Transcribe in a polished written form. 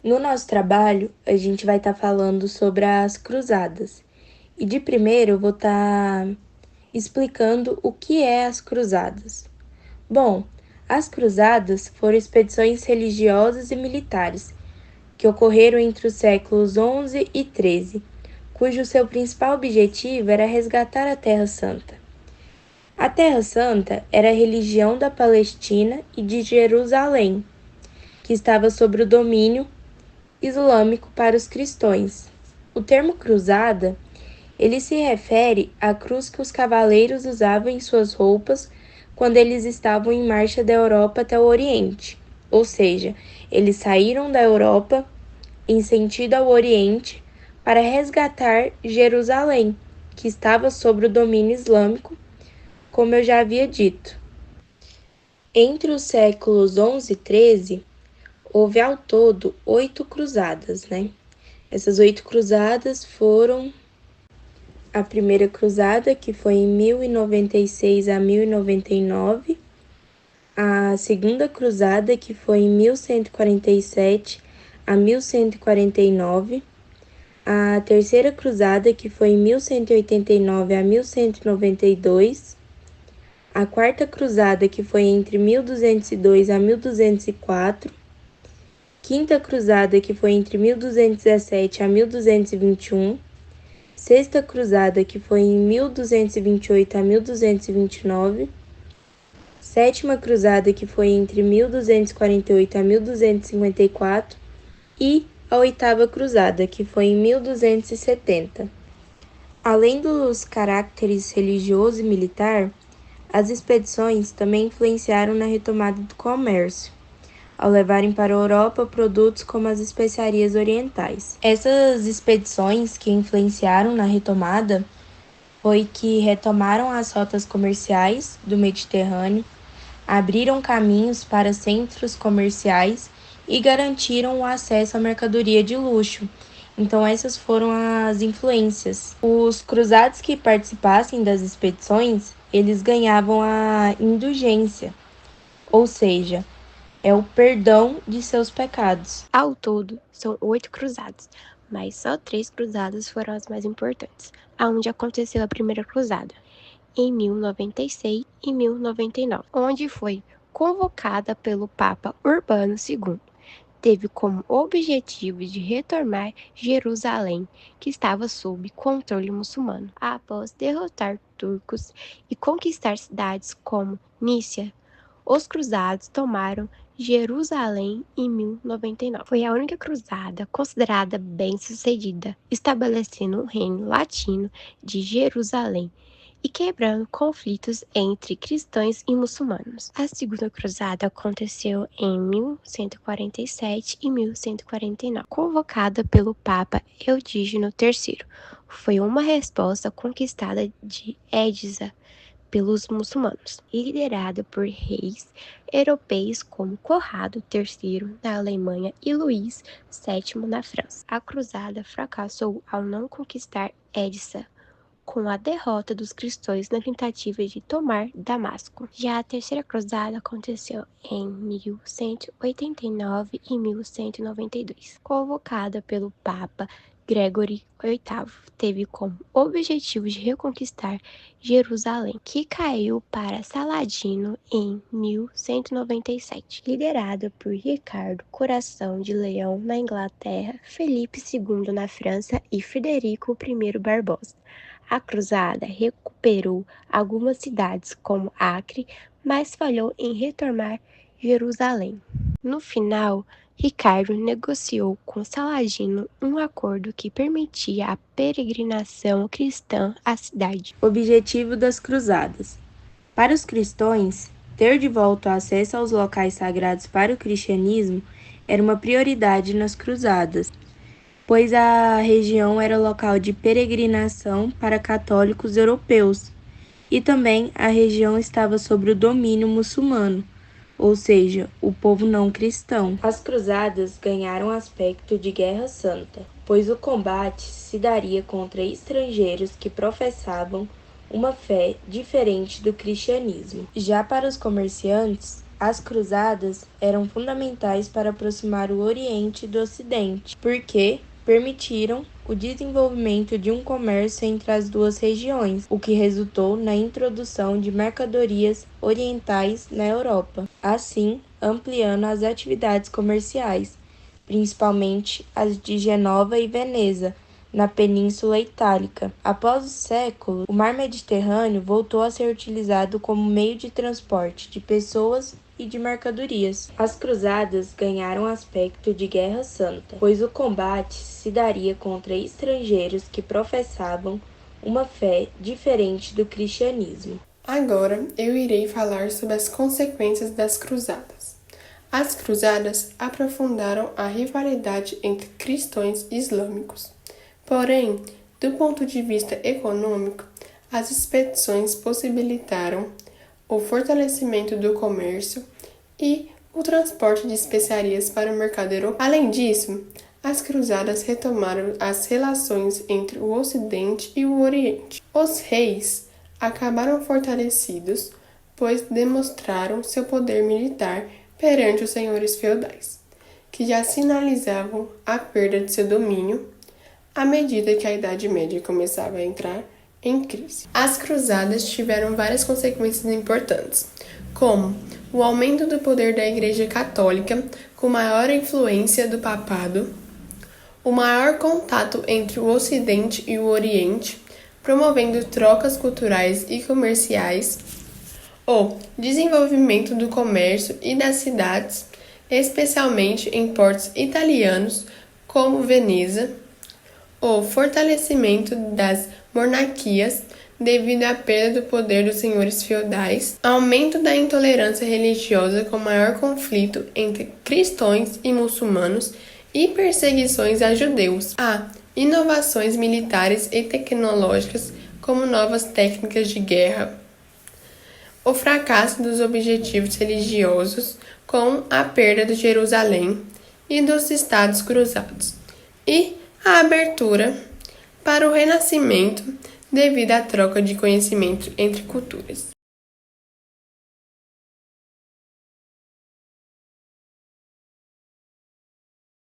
No nosso trabalho, a gente vai estar falando sobre as cruzadas. E de primeiro eu vou estar explicando o que é as cruzadas. Bom, as cruzadas foram expedições religiosas e militares que ocorreram entre os séculos XI e XIII, cujo seu principal objetivo era resgatar a Terra Santa. A Terra Santa era a religião da Palestina e de Jerusalém, que estava sob o domínio islâmico para os cristãos. O termo cruzada, ele se refere à cruz que os cavaleiros usavam em suas roupas quando eles estavam em marcha da Europa até o Oriente, ou seja, eles saíram da Europa em sentido ao Oriente para resgatar Jerusalém, que estava sob o domínio islâmico, como eu já havia dito. Entre os séculos XI e XIII, houve ao todo 8 cruzadas, né? Essas 8 cruzadas foram a primeira cruzada, que foi em 1096 a 1099, a segunda cruzada, que foi em 1147 a 1149, a terceira cruzada, que foi em 1189 a 1192, a quarta cruzada, que foi entre 1202 a 1204, quinta cruzada, que foi entre 1217 a 1221, sexta cruzada, que foi em 1228 a 1229, sétima cruzada, que foi entre 1248 a 1254, e a oitava cruzada, que foi em 1270. Além dos caracteres religioso e militar, as expedições também influenciaram na retomada do comércio, ao levarem para a Europa produtos como as especiarias orientais. Essas expedições que influenciaram na retomada foi que retomaram as rotas comerciais do Mediterrâneo, abriram caminhos para centros comerciais e garantiram o acesso à mercadoria de luxo. Então essas foram as influências. Os cruzados que participassem das expedições, eles ganhavam a indulgência, ou seja, é o perdão de seus pecados. Ao todo, são 8 cruzadas, mas só 3 cruzadas foram as mais importantes, aonde aconteceu a primeira cruzada, em 1096 e 1099, onde foi convocada pelo Papa Urbano II. Teve como objetivo de retomar Jerusalém, que estava sob controle muçulmano, após derrotar turcos e conquistar cidades como Nícia. Os cruzados tomaram Jerusalém em 1099. Foi a única cruzada considerada bem-sucedida, estabelecendo um reino latino de Jerusalém e quebrando conflitos entre cristãos e muçulmanos. A segunda cruzada aconteceu em 1147 e 1149, convocada pelo Papa Eudígeno III. Foi uma resposta conquistada de Édisa pelos muçulmanos, liderada por reis europeus como Conrado III na Alemanha e Luís VII na França. A cruzada fracassou ao não conquistar Édissa, com a derrota dos cristãos na tentativa de tomar Damasco. Já a terceira cruzada aconteceu em 1189 e 1192, convocada pelo Papa Gregory VIII, teve como objetivo de reconquistar Jerusalém, que caiu para Saladino em 1197, liderada por Ricardo Coração de Leão na Inglaterra, Felipe II na França e Frederico I Barbosa. A cruzada recuperou algumas cidades como Acre, mas falhou em retomar Jerusalém. No final, Ricardo negociou com Saladino um acordo que permitia a peregrinação cristã à cidade. Objetivo das cruzadas. Para os cristãos, ter de volta o acesso aos locais sagrados para o cristianismo era uma prioridade nas cruzadas, pois a região era local de peregrinação para católicos europeus, e também a região estava sob o domínio muçulmano, ou seja, o povo não cristão. As cruzadas ganharam aspecto de guerra santa, pois o combate se daria contra estrangeiros que professavam uma fé diferente do cristianismo. Já para os comerciantes, As cruzadas eram fundamentais para aproximar o Oriente do Ocidente, porque permitiram o desenvolvimento de um comércio entre as duas regiões, o que resultou na introdução de mercadorias orientais na Europa, assim ampliando as atividades comerciais, principalmente as de Genova e Veneza, na Península Itálica. Após o século, o mar Mediterrâneo voltou a ser utilizado como meio de transporte de pessoas e de mercadorias. As cruzadas ganharam aspecto de guerra santa, pois o combate se daria contra estrangeiros que professavam uma fé diferente do cristianismo. Agora eu irei falar sobre as consequências das cruzadas. As cruzadas aprofundaram a rivalidade entre cristãos e islâmicos. Porém, do ponto de vista econômico, as expedições possibilitaram o fortalecimento do comércio e o transporte de especiarias para o mercado europeu. Além disso, as cruzadas retomaram as relações entre o Ocidente e o Oriente. Os reis acabaram fortalecidos, pois demonstraram seu poder militar perante os senhores feudais, que já sinalizavam a perda de seu domínio à medida que a Idade Média começava a entrar em crise. As cruzadas tiveram várias consequências importantes, como o aumento do poder da Igreja Católica com maior influência do papado, o maior contato entre o Ocidente e o Oriente, promovendo trocas culturais e comerciais, o desenvolvimento do comércio e das cidades, especialmente em portos italianos como Veneza, o fortalecimento das monarquias devido à perda do poder dos senhores feudais, aumento da intolerância religiosa com maior conflito entre cristãos e muçulmanos e perseguições a judeus, a inovações militares e tecnológicas como novas técnicas de guerra, o fracasso dos objetivos religiosos com a perda de Jerusalém e dos Estados Cruzados, e a abertura para o Renascimento devido à troca de conhecimento entre culturas.